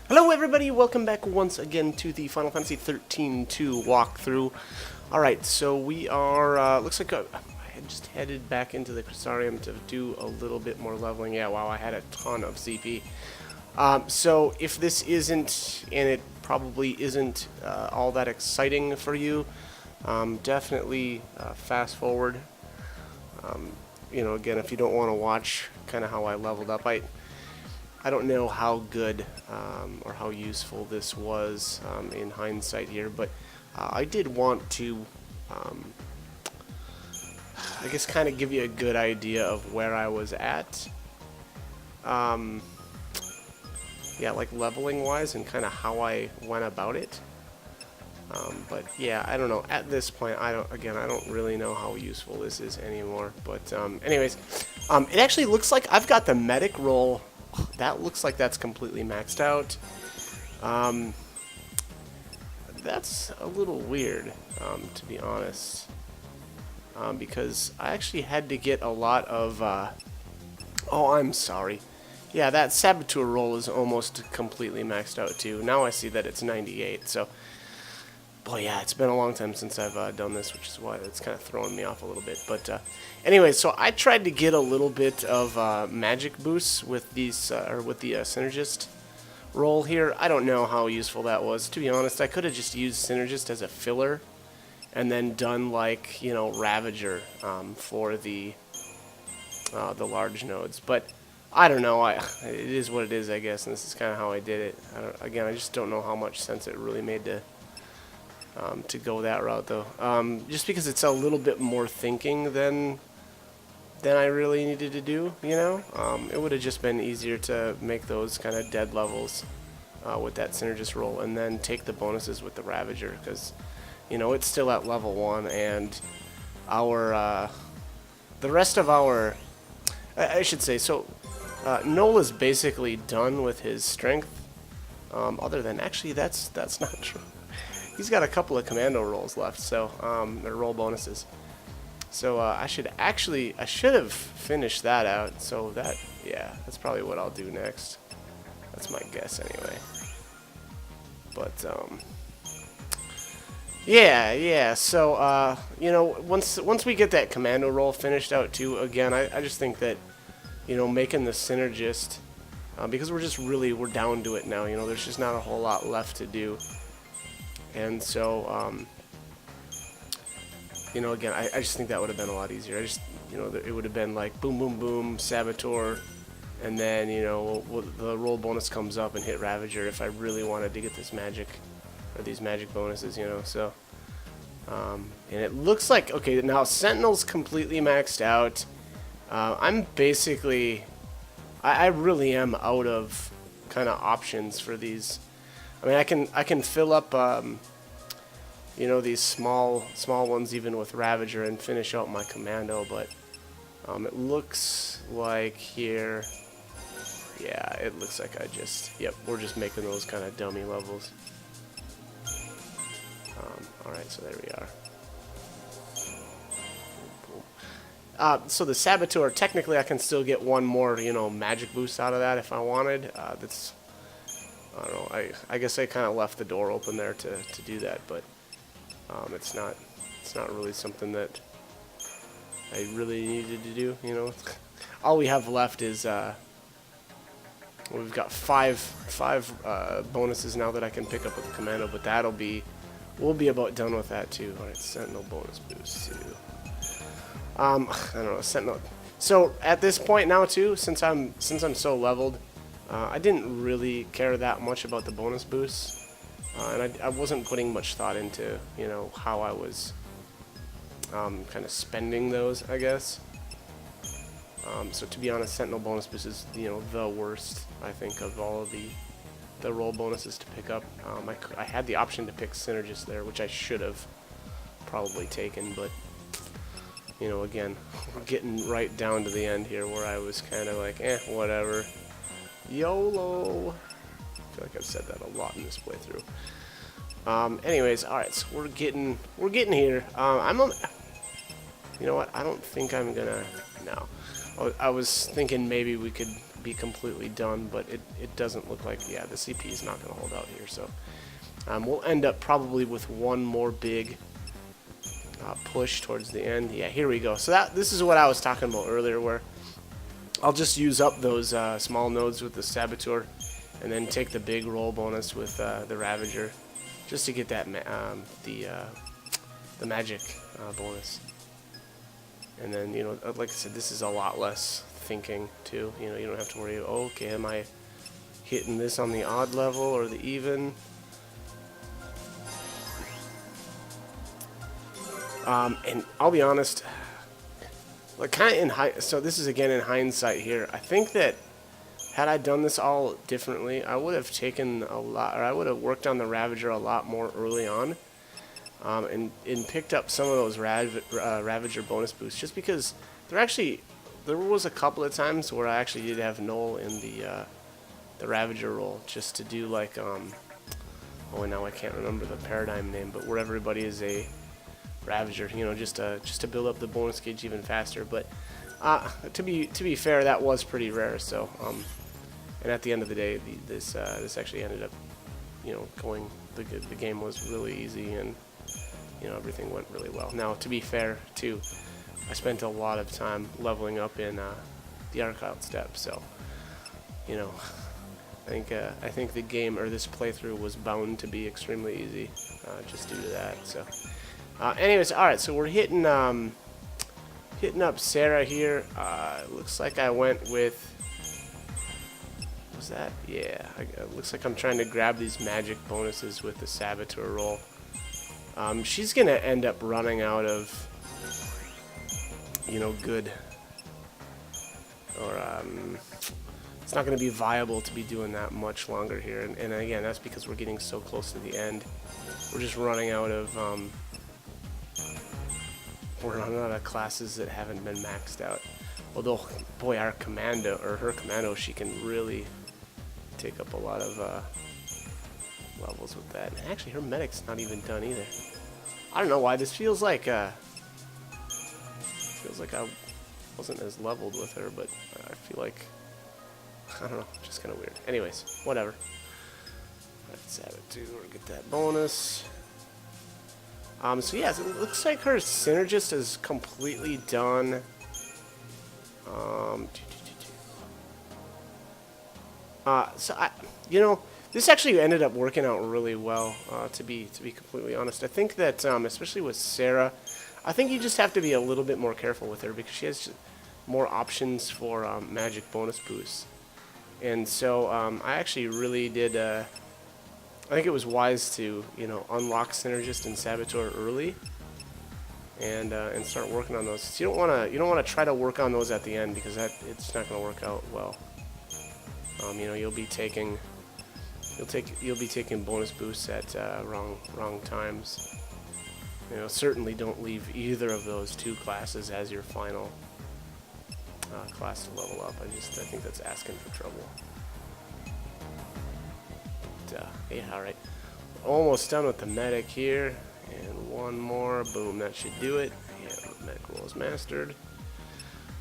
Hello everybody, welcome back once again to the Final Fantasy 13-2 walkthrough. Alright, so we are, looks like I had just headed back into the Crysarium to do a little bit more leveling. Yeah, wow, I had a ton of CP. So if this isn't, and it probably isn't all that exciting for you, definitely fast forward. You know, again, if you don't want to watch kind of how I leveled up, I don't know how good or how useful this was in hindsight here, but I did want to, I guess, kind of give you a good idea of where I was at. Yeah, like leveling wise and kind of how I went about it. But yeah, I don't know. At this point, I don't really know how useful this is anymore. But anyways, it actually looks like I've got the medic role. That looks like that's completely maxed out. That's a little weird, to be honest, because I actually had to get a lot of. Oh, I'm sorry. Yeah, that saboteur roll is almost completely maxed out too. Now I see that it's 98. So, boy, yeah, it's been a long time since I've done this, which is why it's kind of throwing me off a little bit. But anyway, so I tried to get a little bit of magic boosts with these, or with the synergist roll here. I don't know how useful that was. To be honest, I could have just used synergist as a filler, and then done like Ravager for the large nodes. But I don't know. It is what it is, I guess, and this is kind of how I did it. I just don't know how much sense it really made to go that route, though. Just because it's a little bit more thinking than I really needed to do, It would have just been easier to make those kind of dead levels with that synergist roll, and then take the bonuses with the Ravager, because, it's still at level 1, and our, the rest of our, I should say, so, Nola's basically done with his strength, other than, actually, that's not true. He's got a couple of commando rolls left, so, they're roll bonuses. So I should have finished that out. So yeah, that's probably what I'll do next. That's my guess anyway. But yeah. So once we get that commando roll finished out too, again, I just think that making the synergist, because we're down to it now. There's just not a whole lot left to do, and so again, I just think that would have been a lot easier. It would have been like boom, boom, boom, Saboteur, and then, the roll bonus comes up and hit Ravager if I really wanted to get this magic, or these magic bonuses, So, and it looks like, okay, now Sentinel's completely maxed out. I'm basically, I really am out of kind of options for these. I mean, I can fill up, these small ones even with Ravager and finish out my commando, but it looks like here, yeah, it looks like we're just making those kind of dummy levels. Alright, so there we are. So the Saboteur, technically I can still get one more, magic boost out of that if I wanted. I don't know, I guess I kind of left the door open there to do that, but it's not really something that I really needed to do, All we have left is, we've got five bonuses now that I can pick up with the commando, but we'll be about done with that too. Alright, Sentinel bonus boost too. I don't know, Sentinel. So at this point now too, since I'm so leveled, I didn't really care that much about the bonus boosts. And I wasn't putting much thought into, how I was kind of spending those, I guess. So to be honest, Sentinel bonus boost is, the worst, I think, of all of the roll bonuses to pick up. I had the option to pick Synergist there, which I should have probably taken, but, again, we're getting right down to the end here where I was kind of like, whatever. YOLO! I feel like I've said that a lot in this playthrough. Anyways, alright, so we're getting here. You know what? I don't think I'm gonna. No. I was thinking maybe we could be completely done, but it doesn't look like, yeah, the CP is not going to hold out here. So we'll end up probably with one more big push towards the end. Yeah, here we go. So this is what I was talking about earlier, where I'll just use up those small nodes with the Saboteur, and then take the big roll bonus with the Ravager, just to get that the magic bonus. And then, you know, like I said, this is a lot less thinking too. You know, you don't have to worry, oh, okay, am I hitting this on the odd level or the even? And I'll be honest, like kind of so this is again in hindsight here. I think that had I done this all differently, I would have taken a lot, or I would have worked on the Ravager a lot more early on, and picked up some of those Ravager bonus boosts, just because there was a couple of times where I actually did have Null in the Ravager roll, just to do like oh, now I can't remember the paradigm name, but where everybody is a Ravager, you know, just to build up the bonus gauge even faster. But to be fair, that was pretty rare. So and at the end of the day, this actually ended up, you know, going. The game was really easy, and you know, everything went really well. Now, to be fair too, I spent a lot of time leveling up in the Archive step, so you know, I think the game, or this playthrough, was bound to be extremely easy, just due to that. So. Anyways, alright, so we're hitting up Sarah here. Looks like I went with... Was that? Yeah, it looks like I'm trying to grab these magic bonuses with the Saboteur roll. She's going to end up running out of, you know, good... Or, it's not going to be viable to be doing that much longer here. And again, that's because we're getting so close to the end. We're just running out of... We're running out of classes that haven't been maxed out. Although, boy, our commando, or her commando, she can really take up a lot of levels with that. And actually, her medic's not even done either. I don't know why this feels like I wasn't as leveled with her, but I feel like, I don't know, just kind of weird. Anyways, whatever. Let's have it too, or get that bonus. So yeah, so it looks like her Synergist is completely done. So you know, this actually ended up working out really well. To be completely honest, I think that especially with Sarah, I think you just have to be a little bit more careful with her, because she has more options for magic bonus boosts. And so I actually really did. I think it was wise to, you know, unlock Synergist and Saboteur early, and start working on those. So you don't want to try to work on those at the end, because it's not going to work out well. You know, you'll be taking bonus boosts at wrong times. You know, certainly don't leave either of those two classes as your final class to level up. I think that's asking for trouble. Yeah, alright. Almost done with the medic here. And one more. Boom, that should do it. Yeah, medic roll is mastered.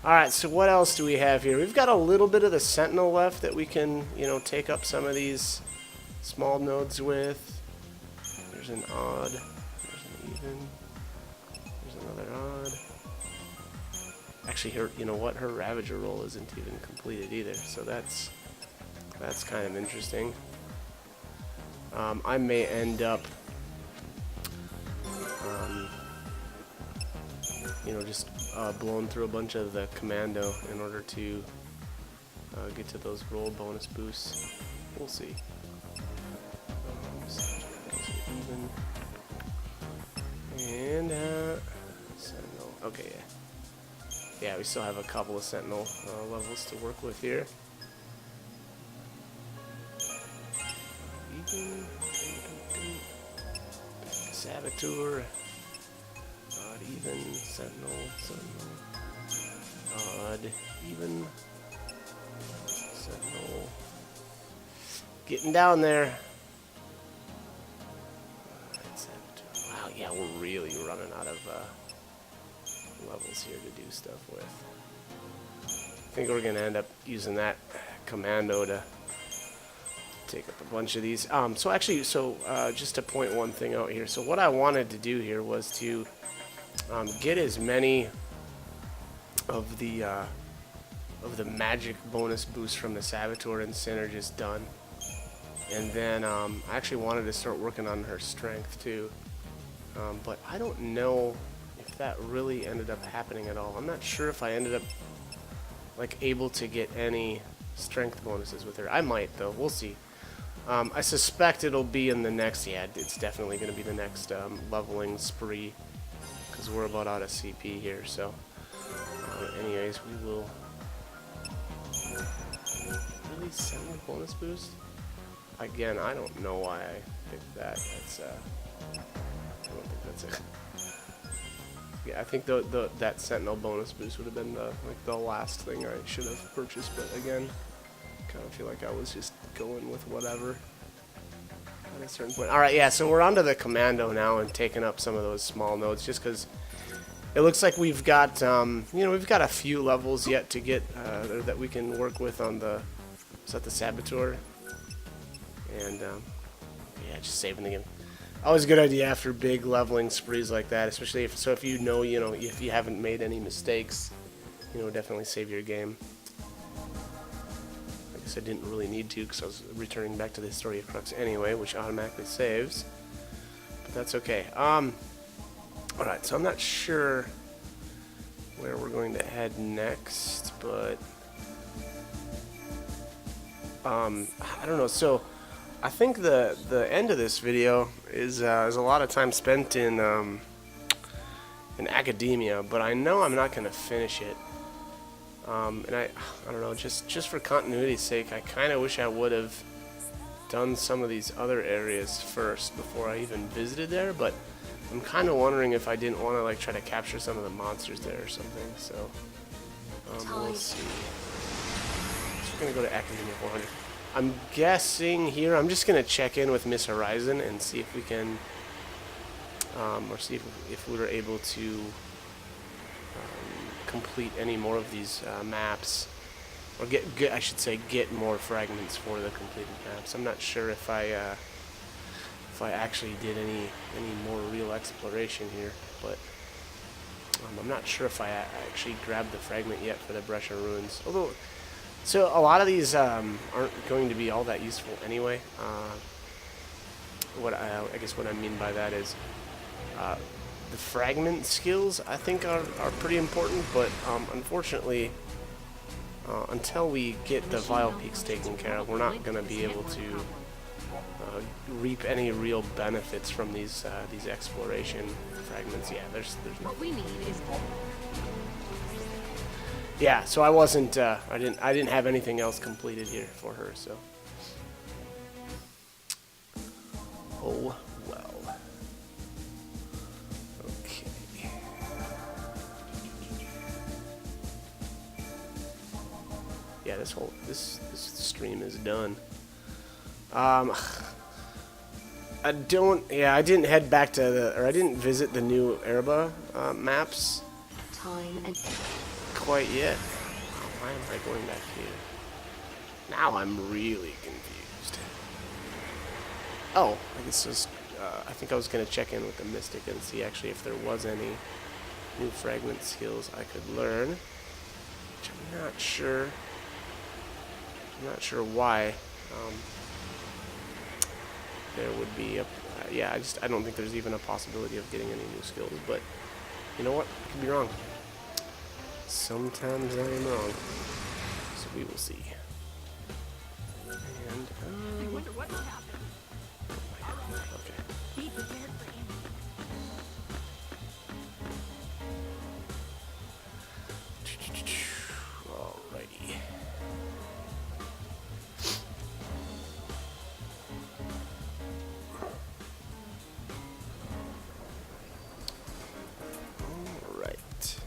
Alright, so what else do we have here? We've got a little bit of the Sentinel left that we can, you know, take up some of these small nodes with. There's an odd. There's an even. There's another odd. Actually, you know what? Her Ravager roll isn't even completed either, so that's kind of interesting. I may end up, you know, just blowing through a bunch of the commando in order to get to those roll bonus boosts. We'll see. And Sentinel. Okay, yeah. Yeah, we still have a couple of Sentinel levels to work with here. Saboteur, odd, even, Sentinel, odd, even, Sentinel, getting down there. Wow, yeah, we're really running out of levels here to do stuff with. I think we're going to end up using that commando to take up a bunch of these. Just to point one thing out here. So what I wanted to do here was to get as many of the magic bonus boosts from the Saboteur and Synergist done. And then I actually wanted to start working on her strength too. But I don't know if that really ended up happening at all. I'm not sure if I ended up like able to get any strength bonuses with her. I might though. We'll see. I suspect it'll be in the next. Yeah, it's definitely going to be the next leveling spree because we're about out of CP here. So, anyways, we will. Really, 7 bonus boost. Again, I don't know why I picked that. That's I don't think that's it. Yeah, I think that Sentinel bonus boost would have been the last thing I should have purchased, but again, kind of feel like I was just going with whatever at a certain point. Alright, yeah, so we're onto the commando now and taking up some of those small nodes, just because it looks like we've got, we've got a few levels yet to get that we can work with on the, is that the Saboteur? And, yeah, just saving the game. Always a good idea after big leveling sprees like that, especially if if you haven't made any mistakes, definitely save your game. I guess I didn't really need to because I was returning back to the Historia Crux anyway, which automatically saves. But that's okay. Alright, so I'm not sure where we're going to head next, but I don't know. So I think the end of this video is a lot of time spent in academia, but I know I'm not going to finish it. And I don't know, just for continuity's sake, I kind of wish I would have done some of these other areas first before I even visited there, but I'm kind of wondering if I didn't want to like try to capture some of the monsters there or something. So we'll see. So we're gonna go to Academia 400. I'm guessing here, I'm just going to check in with Miss Horizon and see if we can, or see if we were able to complete any more of these maps, or I should say get more fragments for the completed maps. I'm not sure if I actually did any more real exploration here, but I'm not sure if I actually grabbed the fragment yet for the Brescia Ruins, although. So a lot of these aren't going to be all that useful anyway. I guess what I mean by that is the fragment skills I think are pretty important, but unfortunately, until we get the Vile Peaks taken care of, we're not going to be able to reap any real benefits from these exploration fragments. Yeah, there's nothing. What we need is. Yeah, so I wasn't, I didn't have anything else completed here for her, so. Oh, well. Okay. Yeah, this stream is done. I didn't head back to I didn't visit the new Erba maps. Time and Quite yet. Why am I going back here? Now I'm really confused. Oh, I guess just, I think I was going to check in with the Mystic and see actually if there was any new fragment skills I could learn. Which I'm not sure. I'm not sure why there would be a... yeah, I don't think there's even a possibility of getting any new skills, but you know what? I could be wrong. Sometimes I am wrong. So we will see. And, I wonder what will happen. okay. Be prepared for him. Alrighty. Alright.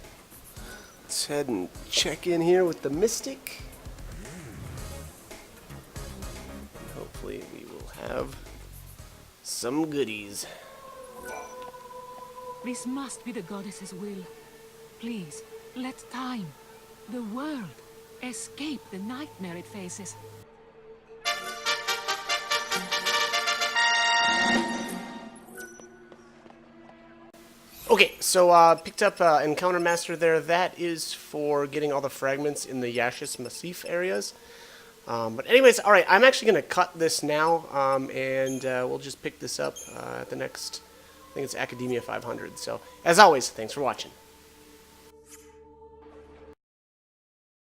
Let's head and check in here with the Mystic. And hopefully we will have some goodies. This must be the goddess's will. Please, let time, the world, Escape the nightmare it faces. Okay, so picked up Encounter Master there. That is for getting all the fragments in the Yashis Massif areas. But anyways, all right, I'm actually going to cut this now, and we'll just pick this up at the next, I think it's Academia 500. So, as always, thanks for watching.